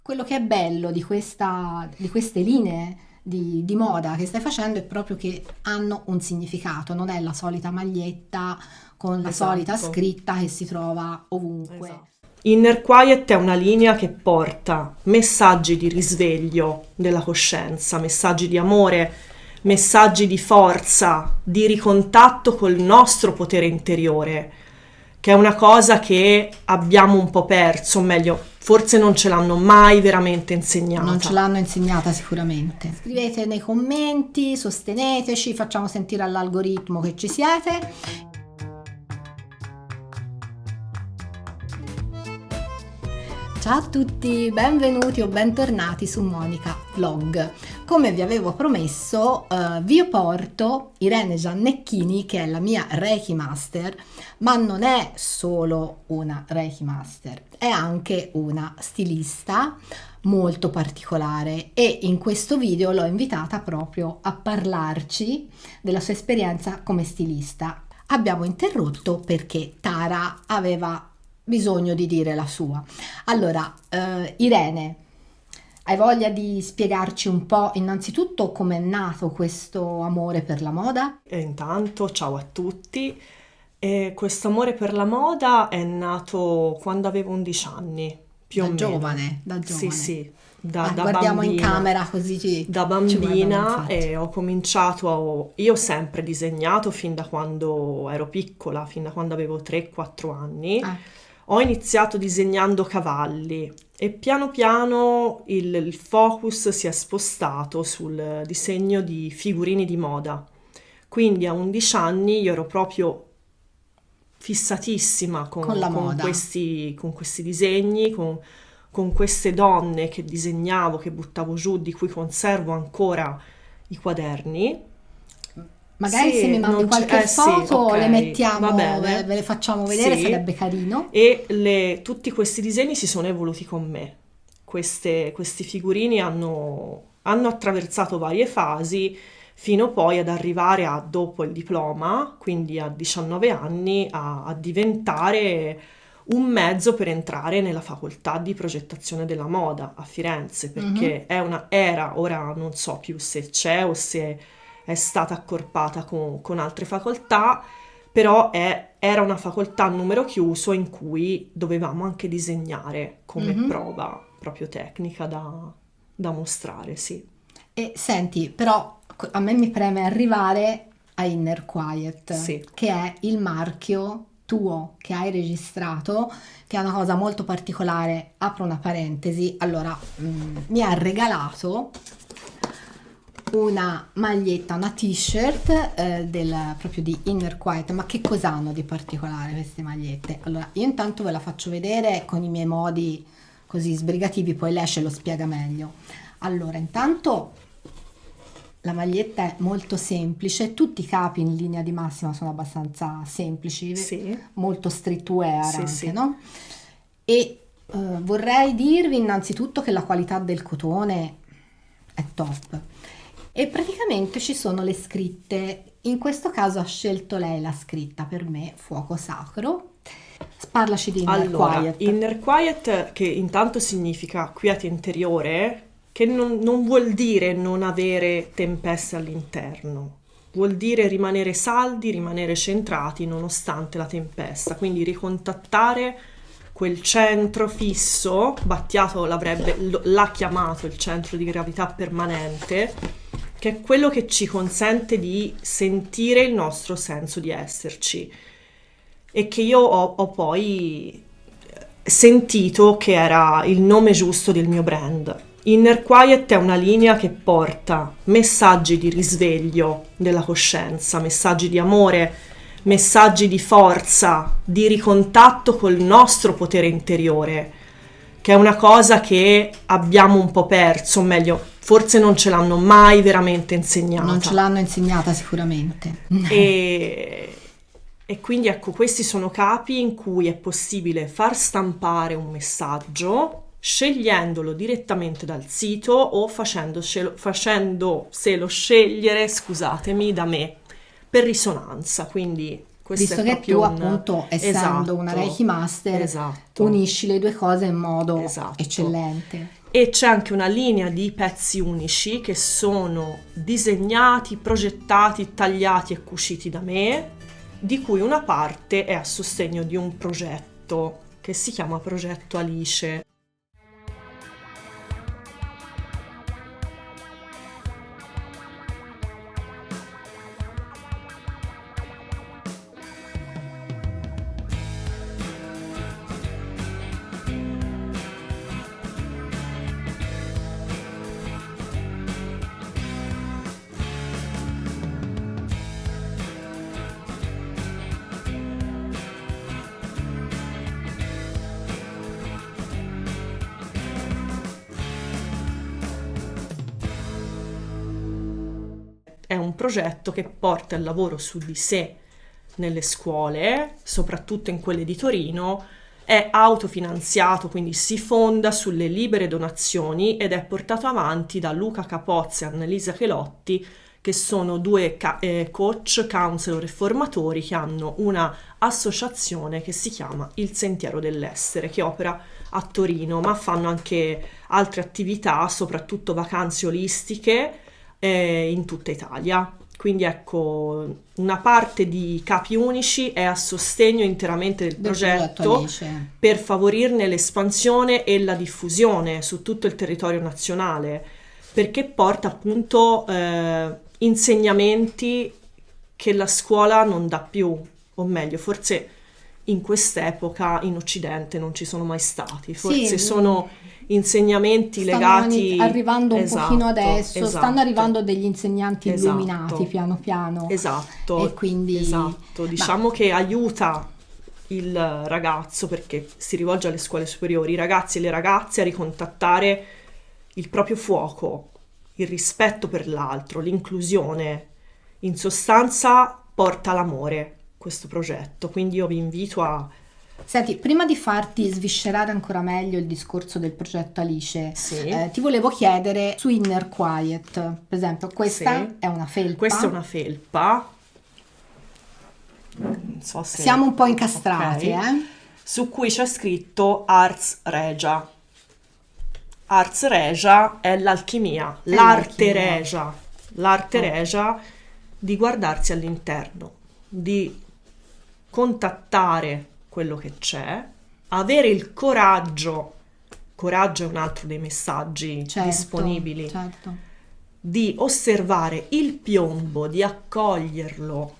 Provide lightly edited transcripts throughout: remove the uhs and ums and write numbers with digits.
quello che è bello di queste linee di moda che stai facendo è proprio che hanno un significato, non è la solita maglietta con la solita Esatto, scritta che si trova ovunque. esatto. Inner Quiet è una linea che porta messaggi di risveglio della coscienza, messaggi di amore, messaggi di forza, di ricontatto col nostro potere interiore, che è una cosa che abbiamo un po' perso, o meglio, forse non ce l'hanno mai veramente Non ce insegnata. l'hanno insegnata sicuramente. Scrivete nei commenti, sosteneteci, facciamo sentire all'algoritmo che ci siete. Ciao a tutti, benvenuti o bentornati su Monica Vlog. Come vi avevo promesso, vi porto Irene Giannecchini, che è la mia Reiki Master, ma non è solo una Reiki Master, è anche una stilista molto particolare e in questo video l'ho invitata proprio a parlarci della sua esperienza come stilista. Abbiamo interrotto perché Tara aveva bisogno di dire la sua. Allora, Irene, hai voglia di spiegarci un po' innanzitutto com'è nato questo amore per la moda? E intanto, ciao a tutti. E questo amore per la moda è nato quando avevo 11 anni, più o Da meno. giovane, da Sì, giovane. sì, da Guardiamo in bambina. camera così Da ci guardano in bambina faccia. e ho cominciato, io ho sempre disegnato fin da quando ero piccola, fin da quando avevo 3-4 anni. Eh, Ho iniziato disegnando cavalli e piano piano il focus si è spostato sul disegno di figurini di moda. Quindi a 11 anni io ero proprio fissatissima con la moda. con questi disegni, con queste donne che disegnavo, che buttavo giù, di cui conservo ancora i quaderni. Magari se mi Sì, mandi non c'è, qualche eh sì, foto le ok, va mettiamo, ve bene. le facciamo vedere, Sì, sarebbe carino. e tutti questi disegni si sono evoluti con me. Questi figurini hanno attraversato varie fasi fino poi ad arrivare a, dopo il diploma, quindi a 19 anni, a diventare un mezzo per entrare nella facoltà di progettazione della moda a Firenze, Mhm. perché era, ora non so più se c'è o se è stata accorpata con altre facoltà, però era una facoltà a numero chiuso in cui dovevamo anche disegnare come Mhm. prova proprio tecnica da mostrare, sì. E senti, però a me mi preme arrivare a Inner Quiet, Sì. che è il marchio tuo che hai registrato, che è una cosa molto particolare. Apro una parentesi, allora mi ha regalato una maglietta, una t-shirt proprio di Inner Quiet. Ma che cosa hanno di particolare queste magliette? Allora, io intanto ve la faccio vedere con i miei modi così sbrigativi, poi lei ce lo spiega meglio. Allora, intanto la maglietta è molto semplice, tutti i capi in linea di massima sono abbastanza semplici, Sì, molto streetwear sì, anche, sì. no? E vorrei dirvi innanzitutto che la qualità del cotone è top. E praticamente ci sono le scritte. In questo caso ha scelto lei la scritta per me, fuoco sacro. Parlaci di Inner Allora, Quiet. inner quiet che intanto significa quiete interiore, che non vuol dire non avere tempeste all'interno, vuol dire rimanere saldi, rimanere centrati nonostante la tempesta, quindi ricontattare quel centro fisso, Battiato l'ha chiamato il centro di gravità permanente, che è quello che ci consente di sentire il nostro senso di esserci e che io ho poi sentito che era il nome giusto del mio brand. Inner Quiet è una linea che porta messaggi di risveglio della coscienza, messaggi di amore, messaggi di forza, di ricontatto col nostro potere interiore, che è una cosa che abbiamo un po' perso, o meglio, forse non ce l'hanno mai veramente Non ce insegnata. l'hanno insegnata sicuramente. E, e quindi ecco, questi sono capi in cui è possibile far stampare un messaggio scegliendolo direttamente dal sito o facendoselo scegliere, scusatemi, da me, per risonanza. Quindi Questo Visto è che proprio tu appunto, essendo una esatto, Reiki Master, esatto, unisci le due cose in modo esatto. eccellente. E c'è anche una linea di pezzi unici che sono disegnati, progettati, tagliati e cuciti da me, di cui una parte è a sostegno di un progetto che si chiama Progetto Alice. È un progetto che porta il lavoro su di sé nelle scuole, soprattutto in quelle di Torino, è autofinanziato, quindi si fonda sulle libere donazioni ed è portato avanti da Luca Capozzi e Annalisa Chelotti, che sono due coach, counselor e formatori che hanno una associazione che si chiama Il Sentiero dell'Essere, che opera a Torino, ma fanno anche altre attività, soprattutto vacanze olistiche, in tutta Italia. Quindi ecco, una parte di Capi Unici è a sostegno interamente del progetto Alice. per favorirne l'espansione e la diffusione su tutto il territorio nazionale, perché porta appunto insegnamenti che la scuola non dà più, o meglio, forse in quest'epoca in Occidente non ci sono mai stati, forse sono insegnamenti legati, arrivando un esatto, pochino adesso, esatto, stanno arrivando degli insegnanti esatto, illuminati piano piano, esatto, e quindi esatto, diciamo che aiuta il ragazzo, perché si rivolge alle scuole superiori, i ragazzi e le ragazze a ricontattare il proprio fuoco, il rispetto per l'altro, l'inclusione. In sostanza porta l'amore questo progetto, quindi io vi invito a... Senti, prima di farti sviscerare ancora meglio il discorso del progetto Alice, Sì. Ti volevo chiedere su Inner Quiet, per esempio, questa Sì. è una felpa. Questa è una felpa. Non so se... Siamo un po' incastrati, Ok. Su cui c'è scritto Ars Regia. Ars Regia è l'alchimia, l'arte regia, l'arte regia di guardarsi all'interno, di contattare quello che c'è, avere il coraggio è un altro dei messaggi disponibili, certo. di osservare il piombo, di accoglierlo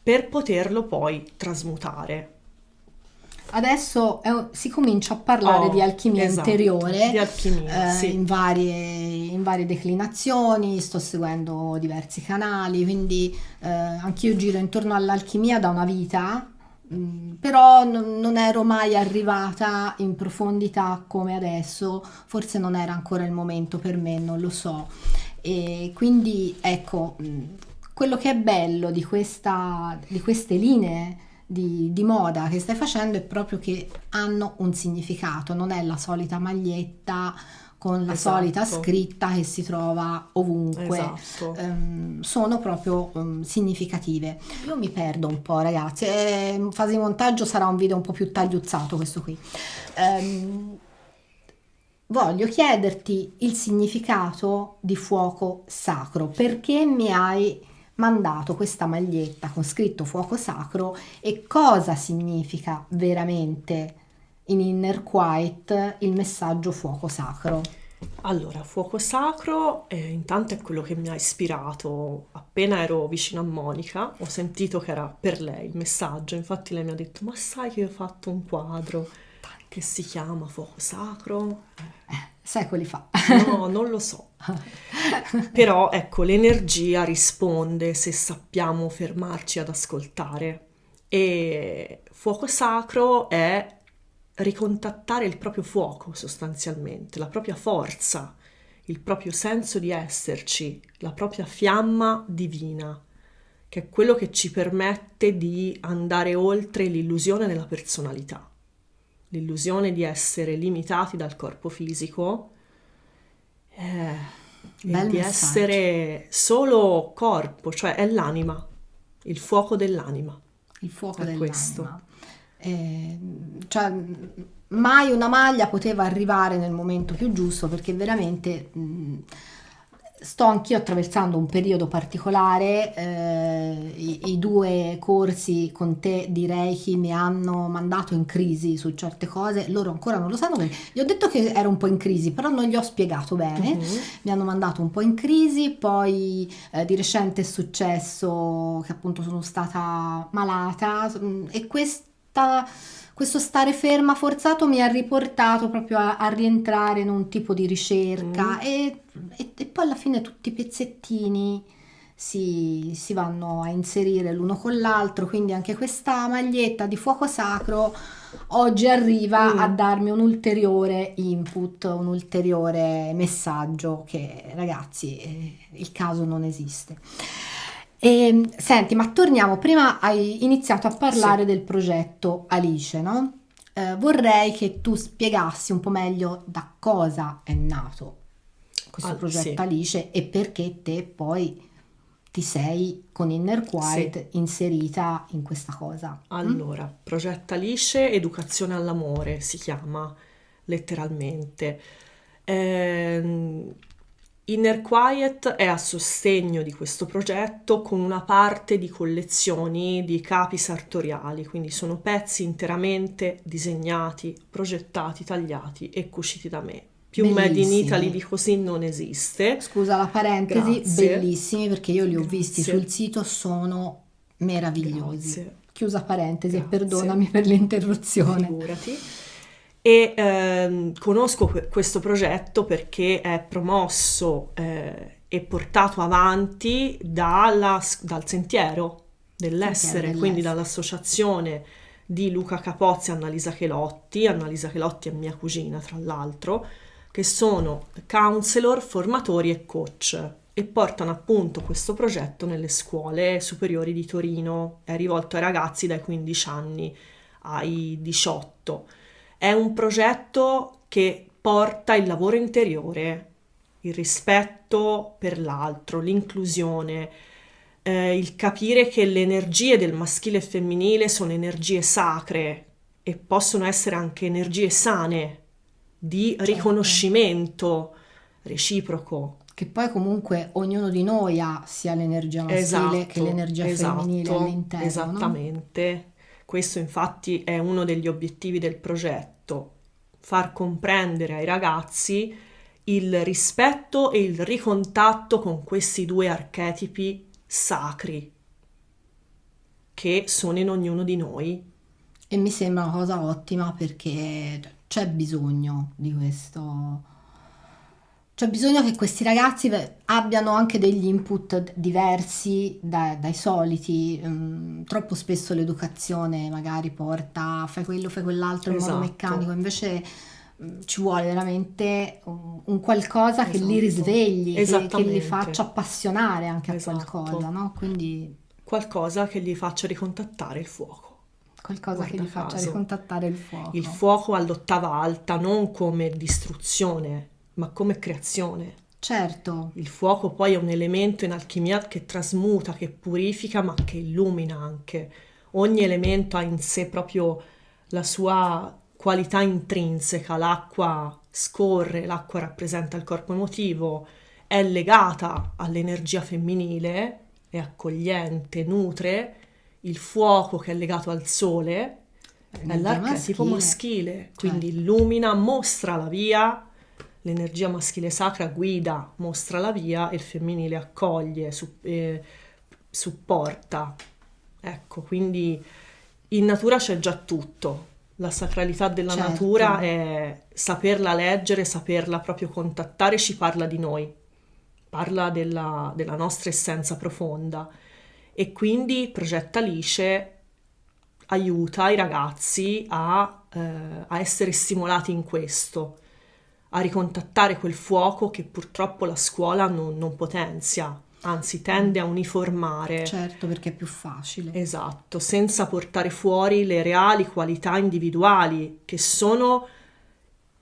per poterlo poi trasmutare. Adesso si comincia a parlare di alchimia interiore, di alchimia, sì. in varie declinazioni, sto seguendo diversi canali, quindi anch'io giro intorno all'alchimia da una vita, però non ero mai arrivata in profondità come adesso, forse non era ancora il momento per me, non lo so. E quindi ecco, quello che è bello di queste linee di moda che stai facendo è proprio che hanno un significato, non è la solita maglietta con la solita scritta che si trova ovunque, sono proprio significative. Io mi perdo un po', ragazzi, in fase di montaggio sarà un video un po' più tagliuzzato questo qui. Voglio chiederti il significato di fuoco sacro, perché mi hai mandato questa maglietta con scritto fuoco sacro e cosa significa veramente in Inner Quiet il messaggio fuoco sacro? Allora, fuoco sacro intanto è quello che mi ha ispirato. Appena ero vicino a Monica ho sentito che era per lei il messaggio, infatti lei mi ha detto: ma sai che io ho fatto un quadro che si chiama fuoco sacro? Secoli fa. No, non lo so. Però ecco, l'energia risponde se sappiamo fermarci ad ascoltare. E fuoco sacro è ricontattare il proprio fuoco, sostanzialmente, la propria forza, il proprio senso di esserci, la propria fiamma divina, che è quello che ci permette di andare oltre l'illusione della personalità, l'illusione di essere limitati dal corpo fisico e di essere solo corpo, cioè è l'anima, il fuoco dell'anima. il fuoco È dell'anima. questo. Cioè, mai una maglia poteva arrivare nel momento più giusto, perché veramente sto anch'io attraversando un periodo particolare. I due corsi con te di Reiki mi hanno mandato in crisi su certe cose, loro ancora non lo sanno, perché gli ho detto che ero un po' in crisi, però non gli ho spiegato bene. Mi hanno mandato un po' in crisi, poi di recente è successo che appunto sono stata malata, e questo stare ferma forzato mi ha riportato proprio a rientrare in un tipo di ricerca, e poi alla fine tutti i pezzettini si vanno a inserire l'uno con l'altro, quindi anche questa maglietta di fuoco sacro oggi arriva a darmi un ulteriore input, un ulteriore messaggio che, ragazzi, il caso non esiste. Senti, ma torniamo, prima hai iniziato a parlare Sì. del progetto Alice, no? Vorrei che tu spiegassi un po' meglio da cosa è nato questo progetto Sì. Alice e perché te poi ti sei con Inner Quiet inserita in questa cosa. Allora, Progetto Alice, Educazione all'amore si chiama letteralmente. Inner Quiet è a sostegno di questo progetto con una parte di collezioni di capi sartoriali, quindi sono pezzi interamente disegnati, progettati, tagliati e cuciti da me. Più Made in Italy di così non esiste. Scusa la parentesi, Grazie. bellissimi, perché io li ho visti Grazie. sul sito, sono meravigliosi. Grazie. Chiusa parentesi, e Grazie. perdonami per l'interruzione. Figurati. E conosco questo progetto perché è promosso e portato avanti dal Sentiero dell'Essere, quindi dall'associazione di Luca Capozzi e Annalisa Chelotti. Annalisa Chelotti è mia cugina, tra l'altro, che sono counselor, formatori e coach, e portano appunto questo progetto nelle scuole superiori di Torino. È rivolto ai ragazzi dai 15 anni ai 18. È un progetto che porta il lavoro interiore, il rispetto per l'altro, l'inclusione, il capire che le energie del maschile e femminile sono energie sacre e possono essere anche energie sane, di riconoscimento reciproco. Che poi comunque ognuno di noi ha sia l'energia maschile che l'energia femminile all'interno. Esattamente. No? Questo infatti è uno degli obiettivi del progetto, far comprendere ai ragazzi il rispetto e il ricontatto con questi due archetipi sacri che sono in ognuno di noi. E mi sembra una cosa ottima, perché c'è bisogno di questo. C'è bisogno che questi ragazzi abbiano anche degli input diversi dai soliti. Troppo spesso l'educazione magari porta fai quello, fai quell'altro in modo meccanico, invece ci vuole veramente un qualcosa che li risvegli, che li faccia appassionare anche a qualcosa, no? Quindi qualcosa che gli faccia ricontattare il fuoco. Qualcosa che gli faccia ricontattare il fuoco. Il fuoco all'ottava alta, non come distruzione, ma come creazione. Certo. Il fuoco poi è un elemento in alchimia che trasmuta, che purifica, ma che illumina anche. Ogni elemento ha in sé proprio la sua qualità intrinseca. L'acqua scorre, l'acqua rappresenta il corpo emotivo, è legata all'energia femminile, è accogliente, nutre. Il fuoco, che è legato al sole, è l'archetipo maschile, quindi illumina, mostra la via. L'energia maschile sacra guida, mostra la via, e il femminile accoglie, supporta. Ecco, quindi in natura c'è già tutto. La sacralità della natura è saperla leggere, saperla proprio contattare, ci parla di noi, parla della nostra essenza profonda. E quindi Progetto Alice aiuta i ragazzi a essere stimolati in questo, a ricontattare quel fuoco che purtroppo la scuola non potenzia, anzi tende a uniformare. Certo, perché è più facile. Esatto, senza portare fuori le reali qualità individuali che sono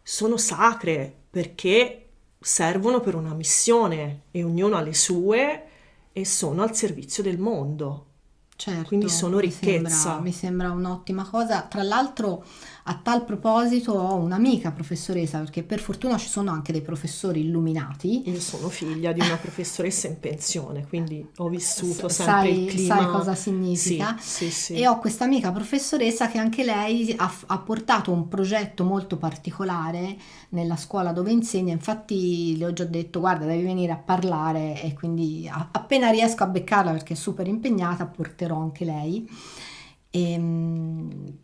sacre, perché servono per una missione e ognuno ha le sue e sono al servizio del mondo. Certo, quindi sono ricchezza. mi sembra un'ottima cosa. Tra l'altro, a tal proposito, ho un'amica professoressa, perché per fortuna ci sono anche dei professori illuminati. Io sono figlia di una professoressa in pensione, quindi ho vissuto sempre il clima. Sai cosa significa? Sì, sì, E sì. ho questa amica professoressa che anche lei ha portato un progetto molto particolare nella scuola dove insegna. Infatti le ho già detto, guarda, devi venire a parlare, e quindi appena riesco a beccarla, perché è super impegnata, porterò anche lei.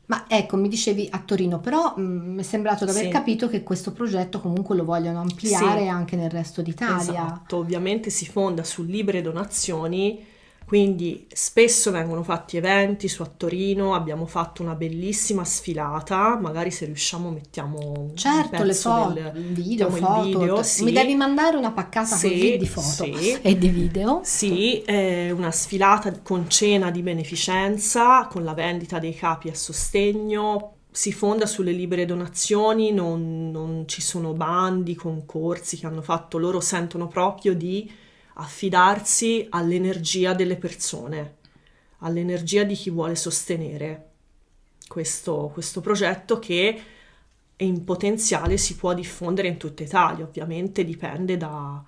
Ma ecco, mi dicevi a Torino, però mi è sembrato di aver Sì, capito che questo progetto comunque lo vogliono ampliare sì. anche nel resto d'Italia. Esatto, ovviamente si fonda su libere donazioni, quindi spesso vengono fatti eventi su a Torino, abbiamo fatto una bellissima sfilata, magari se riusciamo mettiamo un Certo, le pezzo foto, del, video, mettiamo il foto, video, mi devi sì, mandare una paccata così sì, di foto sì, e di video. sì, una sfilata con cena di beneficenza, con la vendita dei capi a sostegno. Si fonda sulle libere donazioni, non ci sono bandi, concorsi che hanno fatto, loro sentono proprio di affidarsi all'energia delle persone, all'energia di chi vuole sostenere questo progetto che in potenziale si può diffondere in tutta Italia, ovviamente dipende da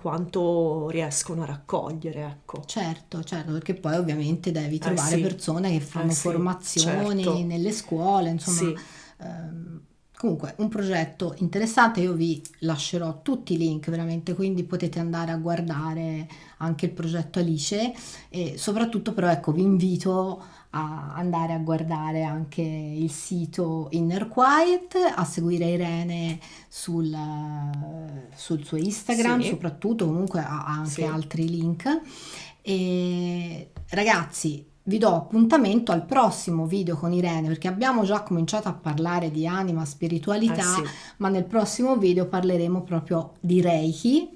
quanto riescono a raccogliere, ecco. Certo, certo, perché poi ovviamente devi trovare Sì, persone che fanno sì, formazioni certo, nelle scuole, insomma. sì, Comunque un progetto interessante, io vi lascerò tutti i link veramente, quindi potete andare a guardare anche il progetto Alice, e soprattutto però ecco vi invito a andare a guardare anche il sito Inner Quiet, a seguire Irene sul suo Instagram, sì, soprattutto comunque ha anche sì. altri link. E ragazzi, vi do appuntamento al prossimo video con Irene, perché abbiamo già cominciato a parlare di anima, spiritualità, Sì, ma nel prossimo video parleremo proprio di Reiki.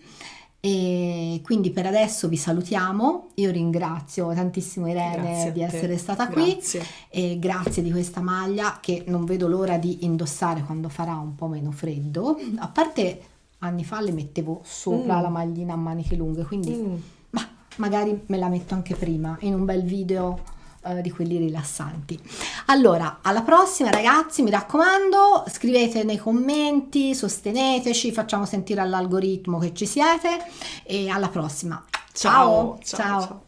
E quindi per adesso vi salutiamo. Io ringrazio tantissimo Irene grazie a di essere te, stata qui, grazie. e grazie di questa maglia che non vedo l'ora di indossare quando farà un po' meno freddo. A parte anni fa le mettevo sopra la Mm, maglina a maniche lunghe, quindi mm. ma magari me la metto anche prima in un bel video di quelli rilassanti. Allora, alla prossima ragazzi, mi raccomando, scrivete nei commenti, sosteneteci, facciamo sentire all'algoritmo che ci siete, e alla prossima. Ciao, Ciao, ciao, ciao. ciao.